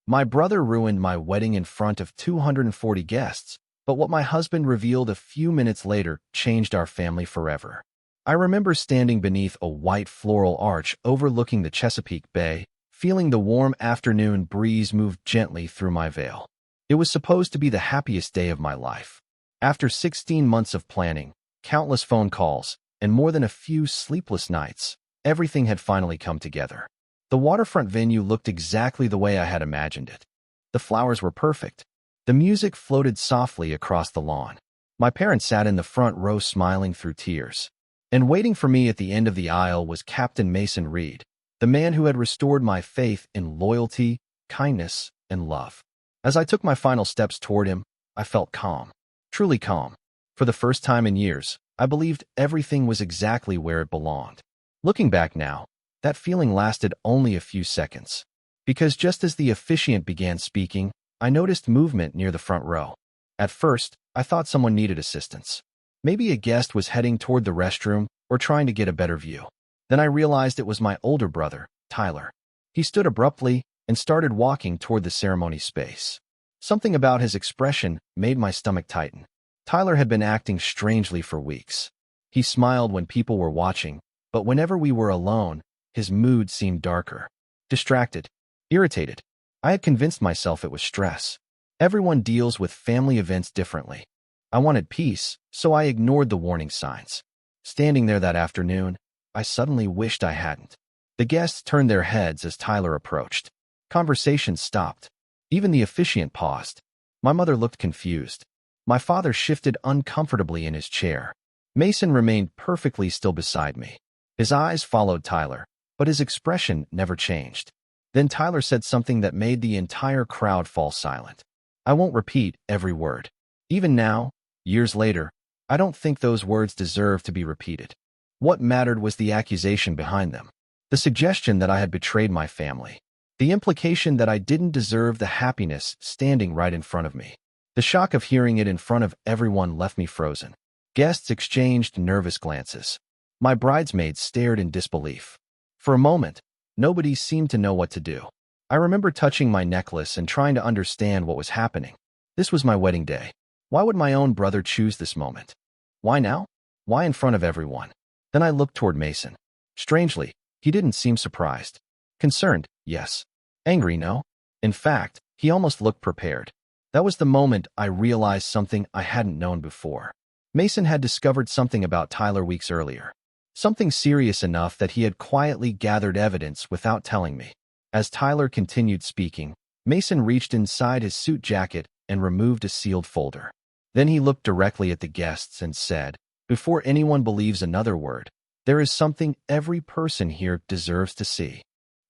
My brother ruined my wedding in front of 240 guests, but what my husband revealed a few minutes later changed our family forever. I remember standing beneath a white floral arch overlooking the Chesapeake Bay, feeling the warm afternoon breeze move gently through my veil. It was supposed to be the happiest day of my life. After 16 months of planning, countless phone calls, and more than a few sleepless nights, everything had finally come together. The waterfront venue looked exactly the way I had imagined it. The flowers were perfect. The music floated softly across the lawn. My parents sat in the front row smiling through tears. And waiting for me at the end of the aisle was Captain Mason Reed, the man who had restored my faith in loyalty, kindness, and love. As I took my final steps toward him, I felt calm, truly calm. For the first time in years, I believed everything was exactly where it belonged. Looking back now, that feeling lasted only a few seconds. Because just as the officiant began speaking, I noticed movement near the front row. At first, I thought someone needed assistance. Maybe a guest was heading toward the restroom or trying to get a better view. Then I realized it was my older brother, Tyler. He stood abruptly and started walking toward the ceremony space. Something about his expression made my stomach tighten. Tyler had been acting strangely for weeks. He smiled when people were watching, but whenever we were alone, his mood seemed darker. Distracted, irritated. I had convinced myself it was stress. Everyone deals with family events differently. I wanted peace, so I ignored the warning signs. Standing there that afternoon, I suddenly wished I hadn't. The guests turned their heads as Tyler approached. Conversation stopped. Even the officiant paused. My mother looked confused. My father shifted uncomfortably in his chair. Mason remained perfectly still beside me. His eyes followed Tyler, but his expression never changed. Then Tyler said something that made the entire crowd fall silent. I won't repeat every word. Even now, years later, I don't think those words deserve to be repeated. What mattered was the accusation behind them. The suggestion that I had betrayed my family. The implication that I didn't deserve the happiness standing right in front of me. The shock of hearing it in front of everyone left me frozen. Guests exchanged nervous glances. My bridesmaids stared in disbelief. For a moment, nobody seemed to know what to do. I remember touching my necklace and trying to understand what was happening. This was my wedding day. Why would my own brother choose this moment? Why now? Why in front of everyone? Then I looked toward Mason. Strangely, he didn't seem surprised. Concerned, yes. Angry, no. In fact, he almost looked prepared. That was the moment I realized something I hadn't known before. Mason had discovered something about Tyler weeks earlier. Something serious enough that he had quietly gathered evidence without telling me. As Tyler continued speaking, Mason reached inside his suit jacket and removed a sealed folder. Then he looked directly at the guests and said, "Before anyone believes another word, there is something every person here deserves to see."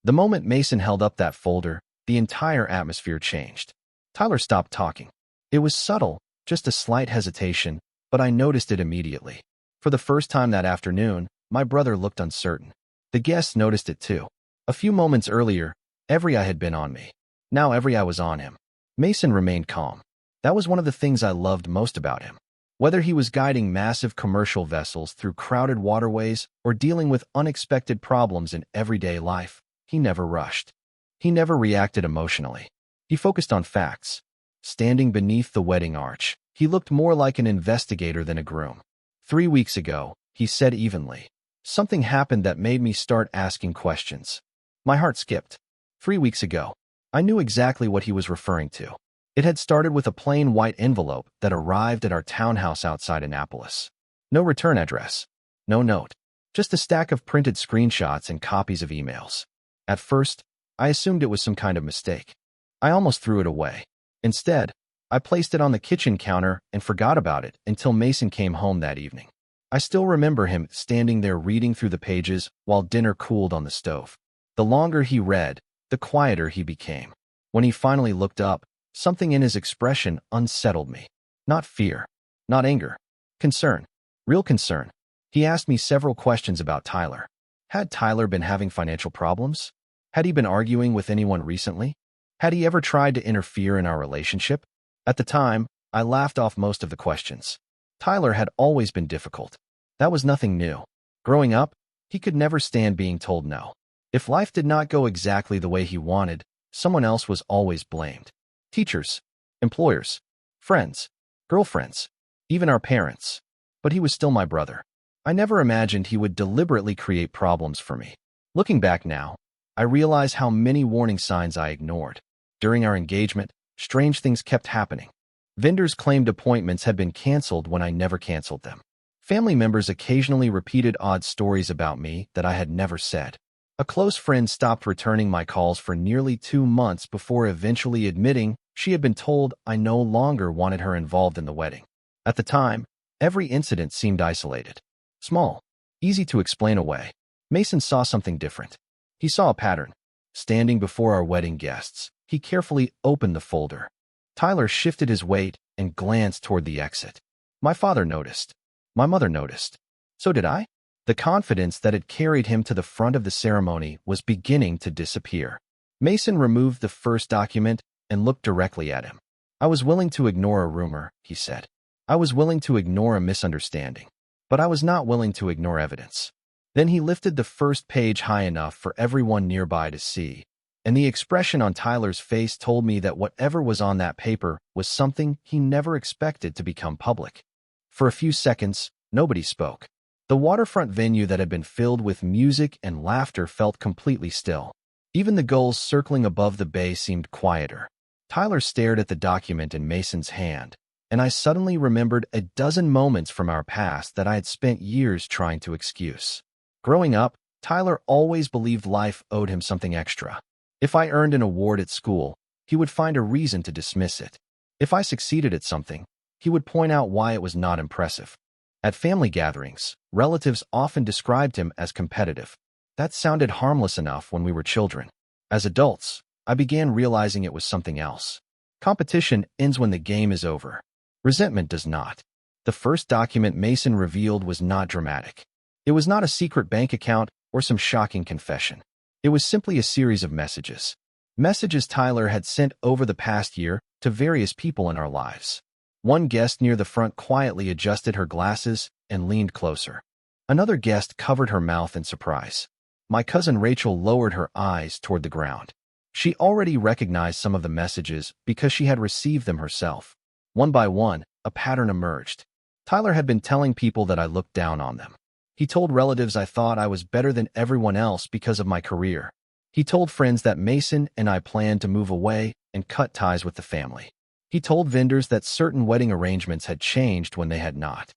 The moment Mason held up that folder, the entire atmosphere changed. Tyler stopped talking. It was subtle, just a slight hesitation, but I noticed it immediately. For the first time that afternoon, my brother looked uncertain. The guests noticed it too. A few moments earlier, every eye had been on me. Now every eye was on him. Mason remained calm. That was one of the things I loved most about him. Whether he was guiding massive commercial vessels through crowded waterways or dealing with unexpected problems in everyday life, he never rushed. He never reacted emotionally. He focused on facts. Standing beneath the wedding arch, he looked more like an investigator than a groom. 3 weeks ago, he said evenly, something happened that made me start asking questions. My heart skipped. 3 weeks ago, I knew exactly what he was referring to. It had started with a plain white envelope that arrived at our townhouse outside Annapolis. No return address. No note. Just a stack of printed screenshots and copies of emails. At first, I assumed it was some kind of mistake. I almost threw it away. Instead, I placed it on the kitchen counter and forgot about it until Mason came home that evening. I still remember him standing there reading through the pages while dinner cooled on the stove. The longer he read, the quieter he became. When he finally looked up, something in his expression unsettled me. Not fear, not anger, concern, real concern. He asked me several questions about Tyler. Had Tyler been having financial problems? Had he been arguing with anyone recently? Had he ever tried to interfere in our relationship? At the time, I laughed off most of the questions. Tyler had always been difficult. That was nothing new. Growing up, he could never stand being told no. If life did not go exactly the way he wanted, Someone else was always blamed. Teachers, employers, friends, girlfriends, even our parents. But he was still my brother. I never imagined he would deliberately create problems for me. Looking back now, I realize how many warning signs I ignored. During our engagement, strange things kept happening. Vendors claimed appointments had been canceled when I never canceled them. Family members occasionally repeated odd stories about me that I had never said. A close friend stopped returning my calls for nearly 2 months before eventually admitting she had been told I no longer wanted her involved in the wedding. At the time, every incident seemed isolated. Small, easy to explain away. Mason saw something different. He saw a pattern. Standing before our wedding guests, he carefully opened the folder. Tyler shifted his weight and glanced toward the exit. My father noticed. My mother noticed. So did I. The confidence that had carried him to the front of the ceremony was beginning to disappear. Mason removed the first document and looked directly at him. I was willing to ignore a rumor, he said. I was willing to ignore a misunderstanding. But I was not willing to ignore evidence. Then he lifted the first page high enough for everyone nearby to see, and the expression on Tyler's face told me that whatever was on that paper was something he never expected to become public. For a few seconds, nobody spoke. The waterfront venue that had been filled with music and laughter felt completely still. Even the gulls circling above the bay seemed quieter. Tyler stared at the document in Mason's hand, and I suddenly remembered a dozen moments from our past that I had spent years trying to excuse. Growing up, Tyler always believed life owed him something extra. If I earned an award at school, he would find a reason to dismiss it. If I succeeded at something, he would point out why it was not impressive. At family gatherings, relatives often described him as competitive. That sounded harmless enough when we were children. As adults, I began realizing it was something else. Competition ends when the game is over. Resentment does not. The first document Mason revealed was not dramatic. It was not a secret bank account or some shocking confession. It was simply a series of messages. Messages Tyler had sent over the past year to various people in our lives. One guest near the front quietly adjusted her glasses and leaned closer. Another guest covered her mouth in surprise. My cousin Rachel lowered her eyes toward the ground. She already recognized some of the messages because she had received them herself. One by one, a pattern emerged. Tyler had been telling people that I looked down on them. He told relatives I thought I was better than everyone else because of my career. He told friends that Mason and I planned to move away and cut ties with the family. He told vendors that certain wedding arrangements had changed when they had not.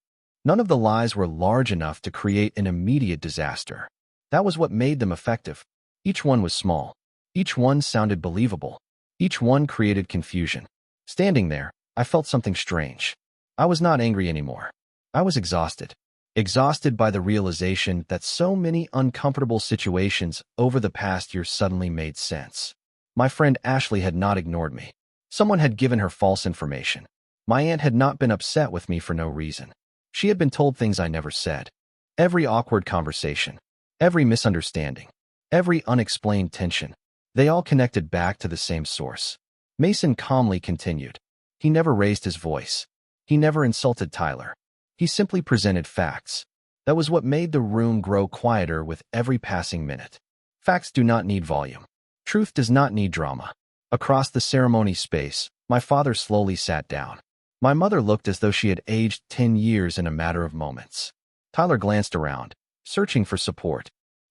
None of the lies were large enough to create an immediate disaster. That was what made them effective. Each one was small. Each one sounded believable. Each one created confusion. Standing there, I felt something strange. I was not angry anymore. I was exhausted. Exhausted by the realization that so many uncomfortable situations over the past year suddenly made sense. My friend Ashley had not ignored me. Someone had given her false information. My aunt had not been upset with me for no reason. She had been told things I never said. Every awkward conversation, every misunderstanding, every unexplained tension, they all connected back to the same source. Mason calmly continued. He never raised his voice. He never insulted Tyler. He simply presented facts. That was what made the room grow quieter with every passing minute. Facts do not need volume. Truth does not need drama. Across the ceremony space, my father slowly sat down. My mother looked as though she had aged 10 years in a matter of moments. Tyler glanced around, searching for support.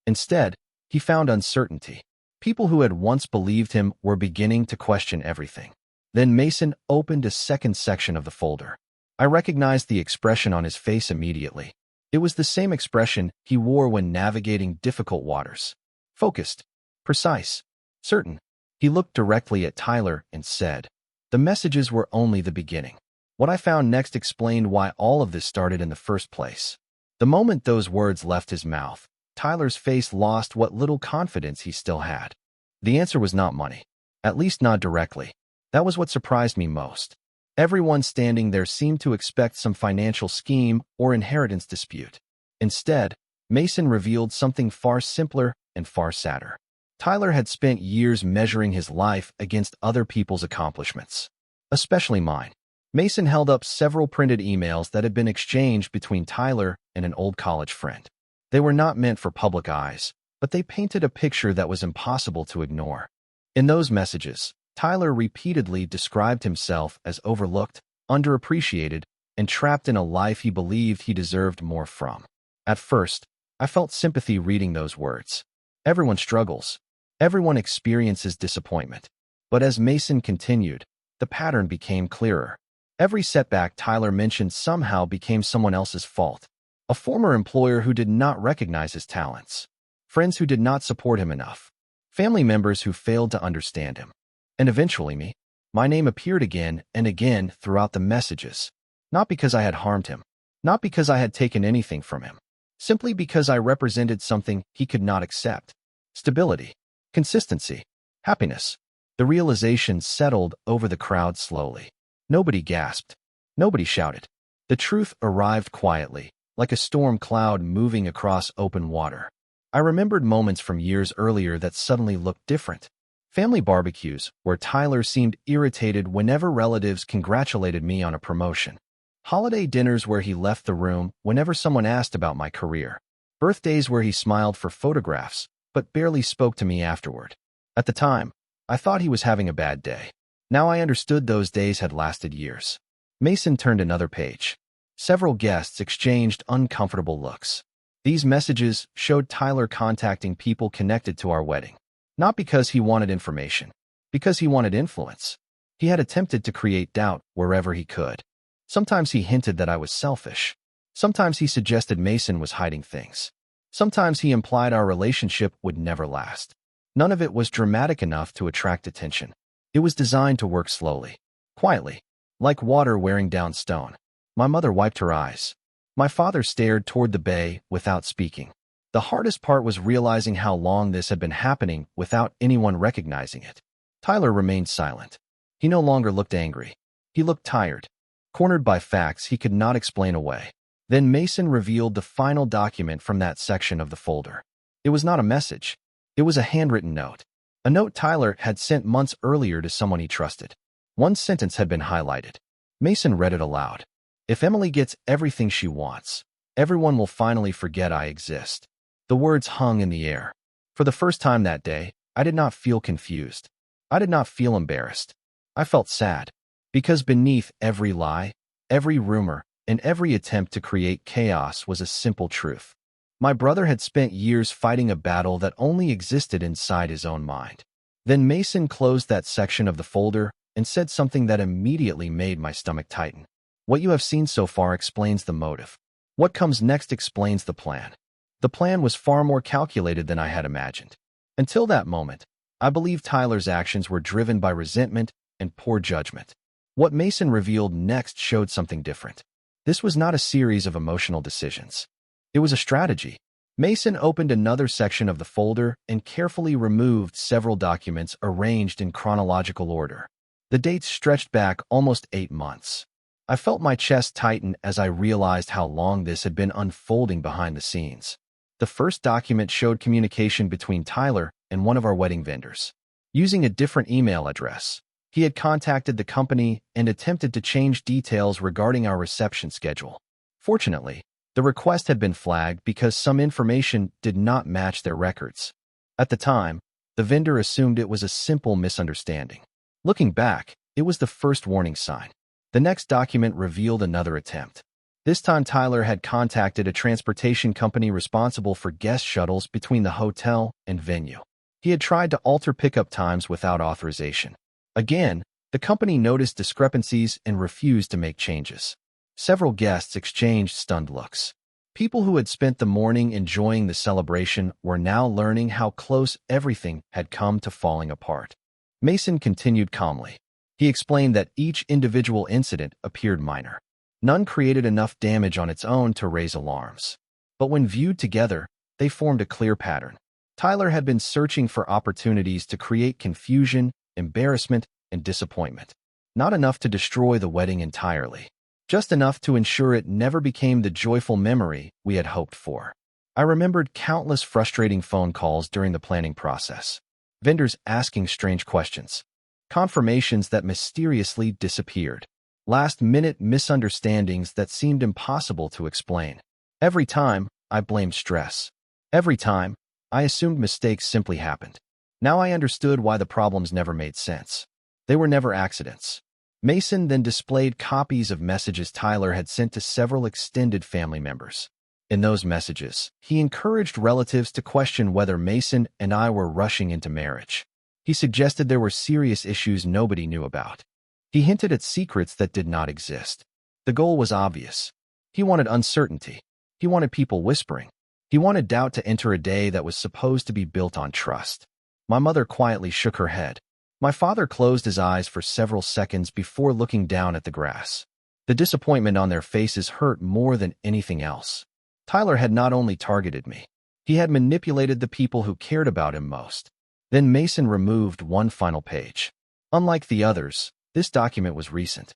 Instead, he found uncertainty. People who had once believed him were beginning to question everything. Then Mason opened a second section of the folder. I recognized the expression on his face immediately. It was the same expression he wore when navigating difficult waters. Focused, precise, certain. He looked directly at Tyler and said, "The messages were only the beginning." What I found next explained why all of this started in the first place. The moment those words left his mouth, Tyler's face lost what little confidence he still had. The answer was not money. At least not directly. That was what surprised me most. Everyone standing there seemed to expect some financial scheme or inheritance dispute. Instead, Mason revealed something far simpler and far sadder. Tyler had spent years measuring his life against other people's accomplishments, especially mine. Mason held up several printed emails that had been exchanged between Tyler and an old college friend. They were not meant for public eyes, but they painted a picture that was impossible to ignore. In those messages, Tyler repeatedly described himself as overlooked, underappreciated, and trapped in a life he believed he deserved more from. At first, I felt sympathy reading those words. Everyone struggles. Everyone experiences disappointment. But as Mason continued, the pattern became clearer. Every setback Tyler mentioned somehow became someone else's fault. A former employer who did not recognize his talents. Friends who did not support him enough. Family members who failed to understand him. And eventually me. My name appeared again and again throughout the messages. Not because I had harmed him. Not because I had taken anything from him. Simply because I represented something he could not accept. Stability. Consistency. Happiness. The realization settled over the crowd slowly. Nobody gasped. Nobody shouted. The truth arrived quietly, like a storm cloud moving across open water. I remembered moments from years earlier that suddenly looked different. Family barbecues, where Tyler seemed irritated whenever relatives congratulated me on a promotion. Holiday dinners where he left the room whenever someone asked about my career. Birthdays where he smiled for photographs, but barely spoke to me afterward. At the time, I thought he was having a bad day. Now I understood those days had lasted years. Mason turned another page. Several guests exchanged uncomfortable looks. These messages showed Tyler contacting people connected to our wedding. Not because he wanted information, because he wanted influence. He had attempted to create doubt wherever he could. Sometimes he hinted that I was selfish. Sometimes he suggested Mason was hiding things. Sometimes he implied our relationship would never last. None of it was dramatic enough to attract attention. It was designed to work slowly, quietly, like water wearing down stone. My mother wiped her eyes. My father stared toward the bay without speaking. The hardest part was realizing how long this had been happening without anyone recognizing it. Tyler remained silent. He no longer looked angry. He looked tired, cornered by facts he could not explain away. Then Mason revealed the final document from that section of the folder. It was not a message. It was a handwritten note. A note Tyler had sent months earlier to someone he trusted. One sentence had been highlighted. Mason read it aloud. If Emily gets everything she wants, everyone will finally forget I exist. The words hung in the air. For the first time that day, I did not feel confused. I did not feel embarrassed. I felt sad. Because beneath every lie, every rumor, and every attempt to create chaos was a simple truth. My brother had spent years fighting a battle that only existed inside his own mind. Then Mason closed that section of the folder and said something that immediately made my stomach tighten. What you have seen so far explains the motive. What comes next explains the plan. The plan was far more calculated than I had imagined. Until that moment, I believed Tyler's actions were driven by resentment and poor judgment. What Mason revealed next showed something different. This was not a series of emotional decisions. It was a strategy. Mason opened another section of the folder and carefully removed several documents arranged in chronological order. The dates stretched back almost 8 months. I felt my chest tighten as I realized how long this had been unfolding behind the scenes. The first document showed communication between Tyler and one of our wedding vendors. Using a different email address, he had contacted the company and attempted to change details regarding our reception schedule. Fortunately, the request had been flagged because some information did not match their records. At the time, the vendor assumed it was a simple misunderstanding. Looking back, it was the first warning sign. The next document revealed another attempt. This time Tyler had contacted a transportation company responsible for guest shuttles between the hotel and venue. He had tried to alter pickup times without authorization. Again, the company noticed discrepancies and refused to make changes. Several guests exchanged stunned looks. People who had spent the morning enjoying the celebration were now learning how close everything had come to falling apart. Mason continued calmly. He explained that each individual incident appeared minor. None created enough damage on its own to raise alarms. But when viewed together, they formed a clear pattern. Tyler had been searching for opportunities to create confusion, embarrassment, and disappointment. Not enough to destroy the wedding entirely. Just enough to ensure it never became the joyful memory we had hoped for. I remembered countless frustrating phone calls during the planning process. Vendors asking strange questions. Confirmations that mysteriously disappeared. Last-minute misunderstandings that seemed impossible to explain. Every time, I blamed stress. Every time, I assumed mistakes simply happened. Now I understood why the problems never made sense. They were never accidents. Mason then displayed copies of messages Tyler had sent to several extended family members. In those messages, he encouraged relatives to question whether Mason and I were rushing into marriage. He suggested there were serious issues nobody knew about. He hinted at secrets that did not exist. The goal was obvious. He wanted uncertainty. He wanted people whispering. He wanted doubt to enter a day that was supposed to be built on trust. My mother quietly shook her head. My father closed his eyes for several seconds before looking down at the grass. The disappointment on their faces hurt more than anything else. Tyler had not only targeted me, he had manipulated the people who cared about him most. Then Mason removed one final page. Unlike the others, this document was recent.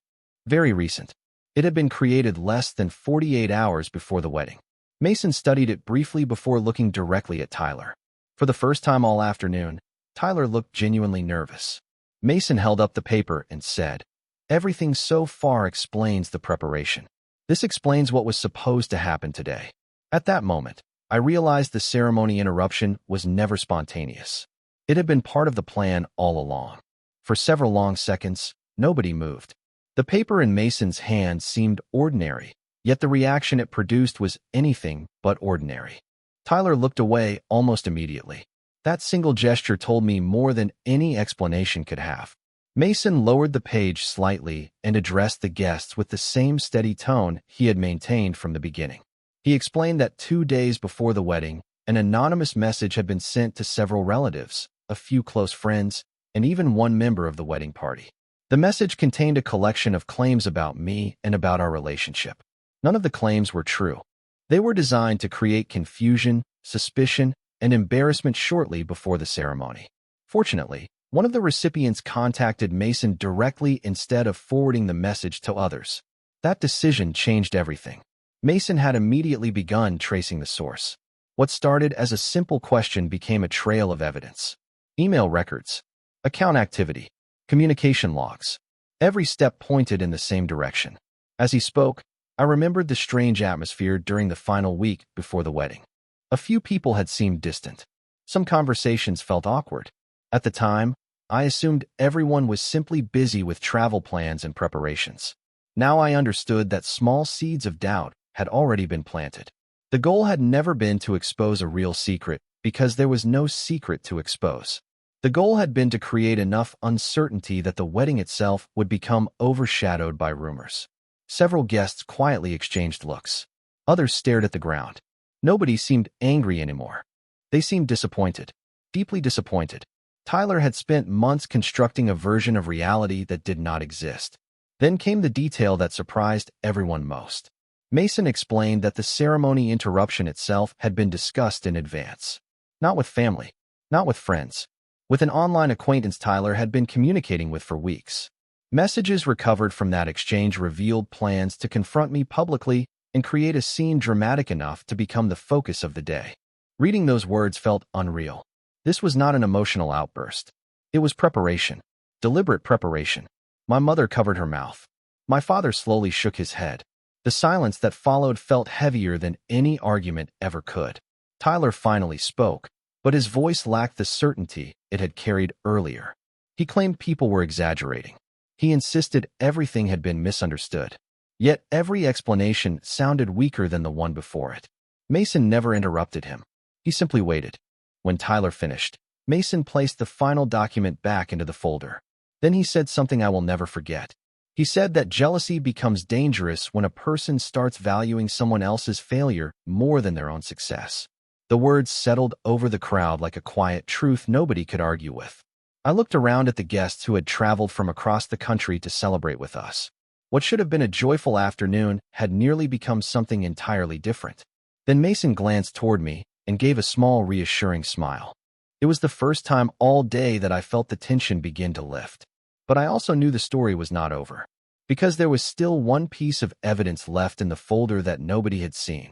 Very recent. It had been created less than 48 hours before the wedding. Mason studied it briefly before looking directly at Tyler. For the first time all afternoon, Tyler looked genuinely nervous. Mason held up the paper and said, "Everything so far explains the preparation. This explains what was supposed to happen today." At that moment, I realized the ceremony interruption was never spontaneous. It had been part of the plan all along. For several long seconds, nobody moved. The paper in Mason's hand seemed ordinary, yet the reaction it produced was anything but ordinary. Tyler looked away almost immediately. That single gesture told me more than any explanation could have. Mason lowered the page slightly and addressed the guests with the same steady tone he had maintained from the beginning. He explained that 2 days before the wedding, an anonymous message had been sent to several relatives, a few close friends, and even one member of the wedding party. The message contained a collection of claims about me and about our relationship. None of the claims were true. They were designed to create confusion, suspicion, and embarrassment shortly before the ceremony. Fortunately, one of the recipients contacted Mason directly instead of forwarding the message to others. That decision changed everything. Mason had immediately begun tracing the source. What started as a simple question became a trail of evidence. Email records, account activity, communication logs. Every step pointed in the same direction. As he spoke, I remembered the strange atmosphere during the final week before the wedding. A few people had seemed distant. Some conversations felt awkward. At the time, I assumed everyone was simply busy with travel plans and preparations. Now I understood that small seeds of doubt had already been planted. The goal had never been to expose a real secret because there was no secret to expose. The goal had been to create enough uncertainty that the wedding itself would become overshadowed by rumors. Several guests quietly exchanged looks. Others stared at the ground. Nobody seemed angry anymore. They seemed disappointed, deeply disappointed. Tyler had spent months constructing a version of reality that did not exist. Then came the detail that surprised everyone most. Mason explained that the ceremony interruption itself had been discussed in advance. Not with family, not with friends. With an online acquaintance Tyler had been communicating with for weeks. Messages recovered from that exchange revealed plans to confront me publicly and create a scene dramatic enough to become the focus of the day. Reading those words felt unreal. This was not an emotional outburst. It was preparation, deliberate preparation. My mother covered her mouth. My father slowly shook his head. The silence that followed felt heavier than any argument ever could. Tyler finally spoke, but his voice lacked the certainty it had carried earlier. He claimed people were exaggerating. He insisted everything had been misunderstood. Yet every explanation sounded weaker than the one before it. Mason never interrupted him. He simply waited. When Tyler finished, Mason placed the final document back into the folder. Then he said something I will never forget. He said that jealousy becomes dangerous when a person starts valuing someone else's failure more than their own success. The words settled over the crowd like a quiet truth nobody could argue with. I looked around at the guests who had traveled from across the country to celebrate with us. What should have been a joyful afternoon had nearly become something entirely different. Then Mason glanced toward me and gave a small, reassuring smile. It was the first time all day that I felt the tension begin to lift. But I also knew the story was not over, because there was still one piece of evidence left in the folder that nobody had seen.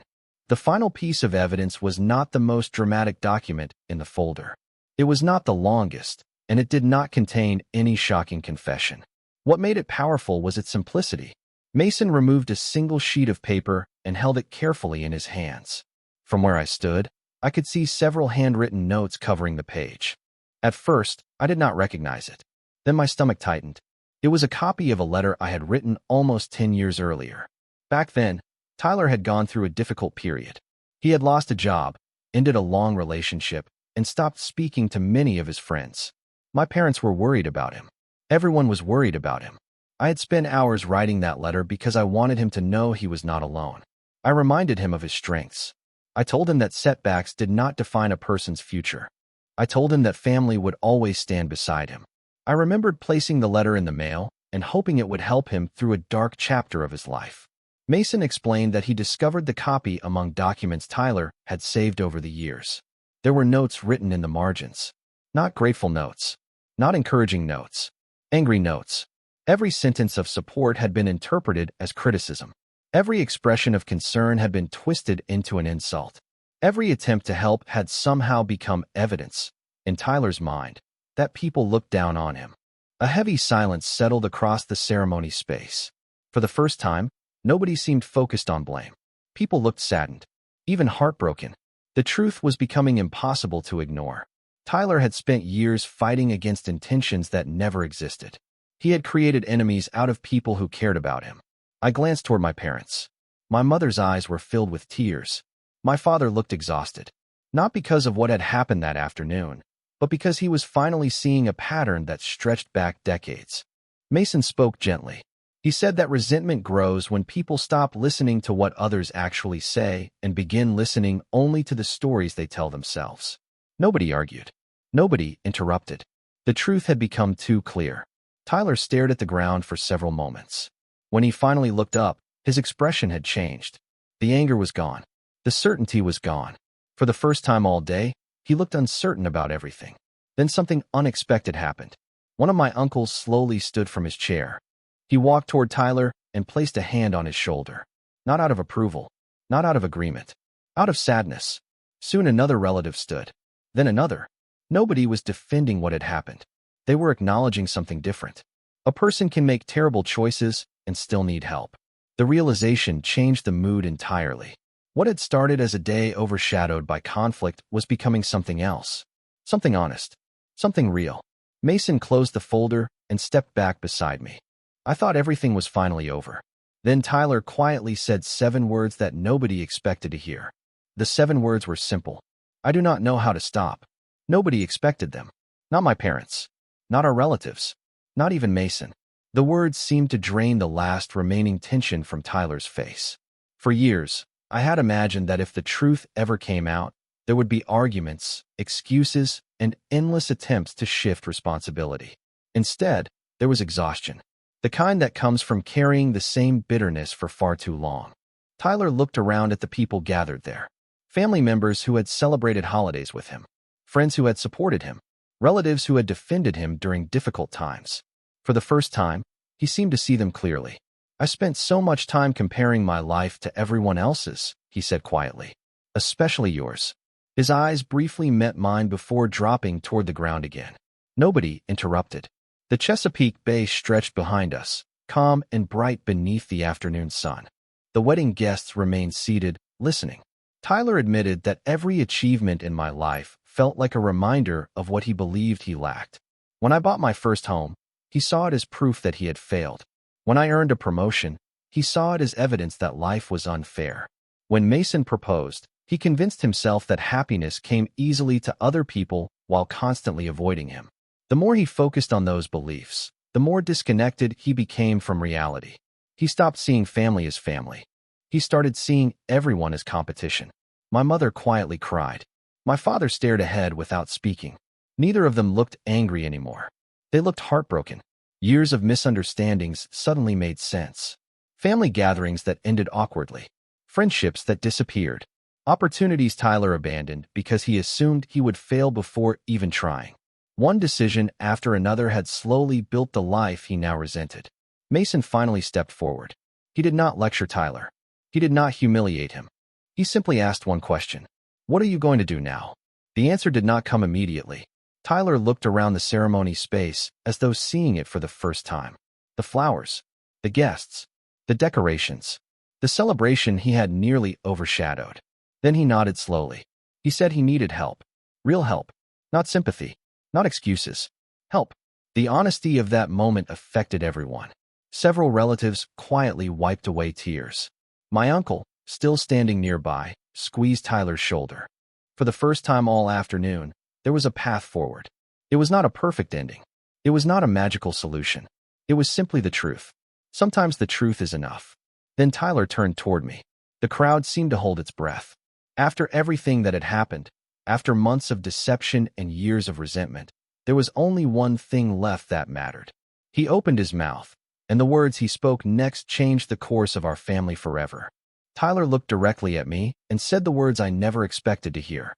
The final piece of evidence was not the most dramatic document in the folder. It was not the longest, and it did not contain any shocking confession. What made it powerful was its simplicity. Mason removed a single sheet of paper and held it carefully in his hands. From where I stood, I could see several handwritten notes covering the page. At first, I did not recognize it. Then my stomach tightened. It was a copy of a letter I had written almost 10 years earlier. Back then, Tyler had gone through a difficult period. He had lost a job, ended a long relationship, and stopped speaking to many of his friends. My parents were worried about him. Everyone was worried about him. I had spent hours writing that letter because I wanted him to know he was not alone. I reminded him of his strengths. I told him that setbacks did not define a person's future. I told him that family would always stand beside him. I remembered placing the letter in the mail and hoping it would help him through a dark chapter of his life. Mason explained that he discovered the copy among documents Tyler had saved over the years. There were notes written in the margins. Not grateful notes. Not encouraging notes. Angry notes. Every sentence of support had been interpreted as criticism. Every expression of concern had been twisted into an insult. Every attempt to help had somehow become evidence, in Tyler's mind, that people looked down on him. A heavy silence settled across the ceremony space. For the first time, nobody seemed focused on blame. People looked saddened, even heartbroken. The truth was becoming impossible to ignore. Tyler had spent years fighting against intentions that never existed. He had created enemies out of people who cared about him. I glanced toward my parents. My mother's eyes were filled with tears. My father looked exhausted, not because of what had happened that afternoon, but because he was finally seeing a pattern that stretched back decades. Mason spoke gently. He said that resentment grows when people stop listening to what others actually say and begin listening only to the stories they tell themselves. Nobody argued. Nobody interrupted. The truth had become too clear. Tyler stared at the ground for several moments. When he finally looked up, his expression had changed. The anger was gone. The certainty was gone. For the first time all day, he looked uncertain about everything. Then something unexpected happened. One of my uncles slowly stood from his chair. He walked toward Tyler and placed a hand on his shoulder. Not out of approval, not out of agreement, out of sadness. Soon another relative stood. Then another. Nobody was defending what had happened. They were acknowledging something different. A person can make terrible choices and still need help. The realization changed the mood entirely. What had started as a day overshadowed by conflict was becoming something else. Something honest. Something real. Mason closed the folder and stepped back beside me. I thought everything was finally over. Then Tyler quietly said 7 words that nobody expected to hear. The 7 words were simple. I do not know how to stop. Nobody expected them. Not my parents. Not our relatives. Not even Mason. The words seemed to drain the last remaining tension from Tyler's face. For years, I had imagined that if the truth ever came out, there would be arguments, excuses, and endless attempts to shift responsibility. Instead, there was exhaustion. The kind that comes from carrying the same bitterness for far too long. Tyler looked around at the people gathered there. Family members who had celebrated holidays with him. Friends who had supported him. Relatives who had defended him during difficult times. For the first time, he seemed to see them clearly. I spent so much time comparing my life to everyone else's, he said quietly. Especially yours. His eyes briefly met mine before dropping toward the ground again. Nobody interrupted. The Chesapeake Bay stretched behind us, calm and bright beneath the afternoon sun. The wedding guests remained seated, listening. Tyler admitted that every achievement in my life felt like a reminder of what he believed he lacked. When I bought my first home, he saw it as proof that he had failed. When I earned a promotion, he saw it as evidence that life was unfair. When Mason proposed, he convinced himself that happiness came easily to other people while constantly avoiding him. The more he focused on those beliefs, the more disconnected he became from reality. He stopped seeing family as family. He started seeing everyone as competition. My mother quietly cried. My father stared ahead without speaking. Neither of them looked angry anymore. They looked heartbroken. Years of misunderstandings suddenly made sense. Family gatherings that ended awkwardly. Friendships that disappeared. Opportunities Tyler abandoned because he assumed he would fail before even trying. One decision after another had slowly built the life he now resented. Mason finally stepped forward. He did not lecture Tyler. He did not humiliate him. He simply asked one question. What are you going to do now? The answer did not come immediately. Tyler looked around the ceremony space as though seeing it for the first time. The flowers, the guests, the decorations, the celebration he had nearly overshadowed. Then he nodded slowly. He said he needed help. Real help, not sympathy. Not excuses. Help. The honesty of that moment affected everyone. Several relatives quietly wiped away tears. My uncle, still standing nearby, squeezed Tyler's shoulder. For the first time all afternoon, there was a path forward. It was not a perfect ending. It was not a magical solution. It was simply the truth. Sometimes the truth is enough. Then Tyler turned toward me. The crowd seemed to hold its breath. After everything that had happened, after months of deception and years of resentment, there was only one thing left that mattered. He opened his mouth, and the words he spoke next changed the course of our family forever. Tyler looked directly at me and said the words I never expected to hear.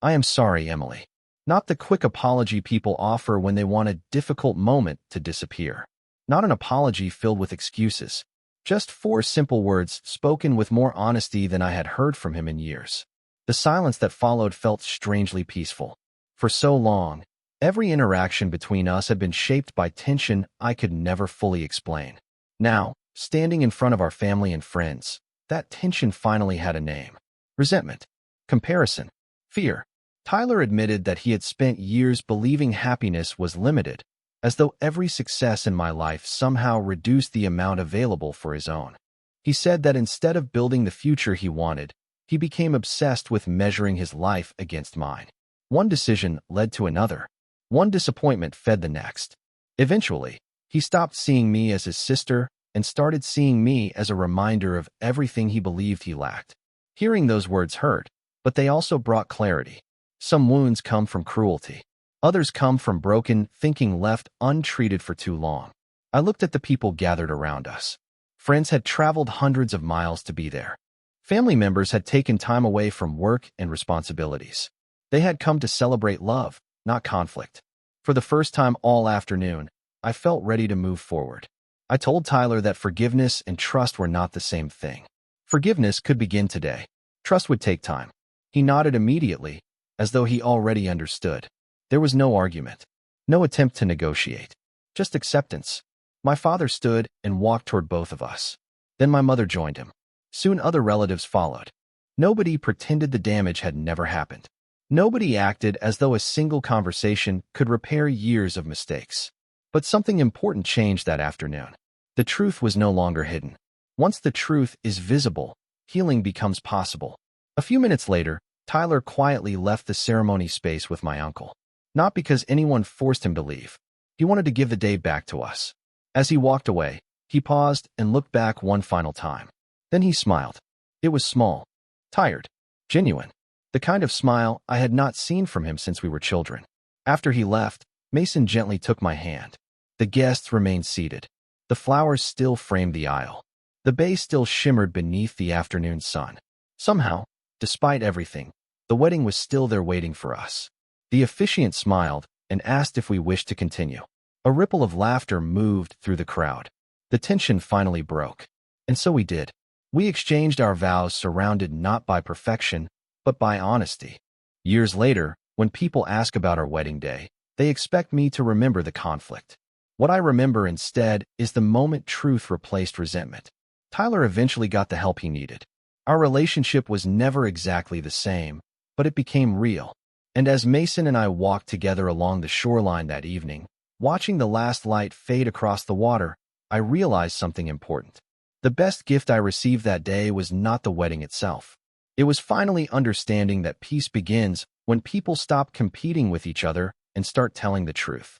"I am sorry, Emily." Not the quick apology people offer when they want a difficult moment to disappear. Not an apology filled with excuses. Just 4 simple words spoken with more honesty than I had heard from him in years. The silence that followed felt strangely peaceful. For so long, every interaction between us had been shaped by tension I could never fully explain. Now, standing in front of our family and friends, that tension finally had a name. Resentment. Comparison. Fear. Tyler admitted that he had spent years believing happiness was limited, as though every success in my life somehow reduced the amount available for his own. He said that instead of building the future he wanted, he became obsessed with measuring his life against mine. One decision led to another. One disappointment fed the next. Eventually, he stopped seeing me as his sister and started seeing me as a reminder of everything he believed he lacked. Hearing those words hurt, but they also brought clarity. Some wounds come from cruelty. Others come from broken thinking left untreated for too long. I looked at the people gathered around us. Friends had traveled hundreds of miles to be there. Family members had taken time away from work and responsibilities. They had come to celebrate love, not conflict. For the first time all afternoon, I felt ready to move forward. I told Tyler that forgiveness and trust were not the same thing. Forgiveness could begin today. Trust would take time. He nodded immediately, as though he already understood. There was no argument, no attempt to negotiate, just acceptance. My father stood and walked toward both of us. Then my mother joined him. Soon other relatives followed. Nobody pretended the damage had never happened. Nobody acted as though a single conversation could repair years of mistakes. But something important changed that afternoon. The truth was no longer hidden. Once the truth is visible, healing becomes possible. A few minutes later, Tyler quietly left the ceremony space with my uncle. Not because anyone forced him to leave. He wanted to give the day back to us. As he walked away, he paused and looked back one final time. Then he smiled. It was small, tired, genuine. The kind of smile I had not seen from him since we were children. After he left, Mason gently took my hand. The guests remained seated. The flowers still framed the aisle. The bay still shimmered beneath the afternoon sun. Somehow, despite everything, the wedding was still there waiting for us. The officiant smiled and asked if we wished to continue. A ripple of laughter moved through the crowd. The tension finally broke. And so we did. We exchanged our vows surrounded not by perfection, but by honesty. Years later, when people ask about our wedding day, they expect me to remember the conflict. What I remember instead is the moment truth replaced resentment. Tyler eventually got the help he needed. Our relationship was never exactly the same, but it became real. And as Mason and I walked together along the shoreline that evening, watching the last light fade across the water, I realized something important. The best gift I received that day was not the wedding itself. It was finally understanding that peace begins when people stop competing with each other and start telling the truth.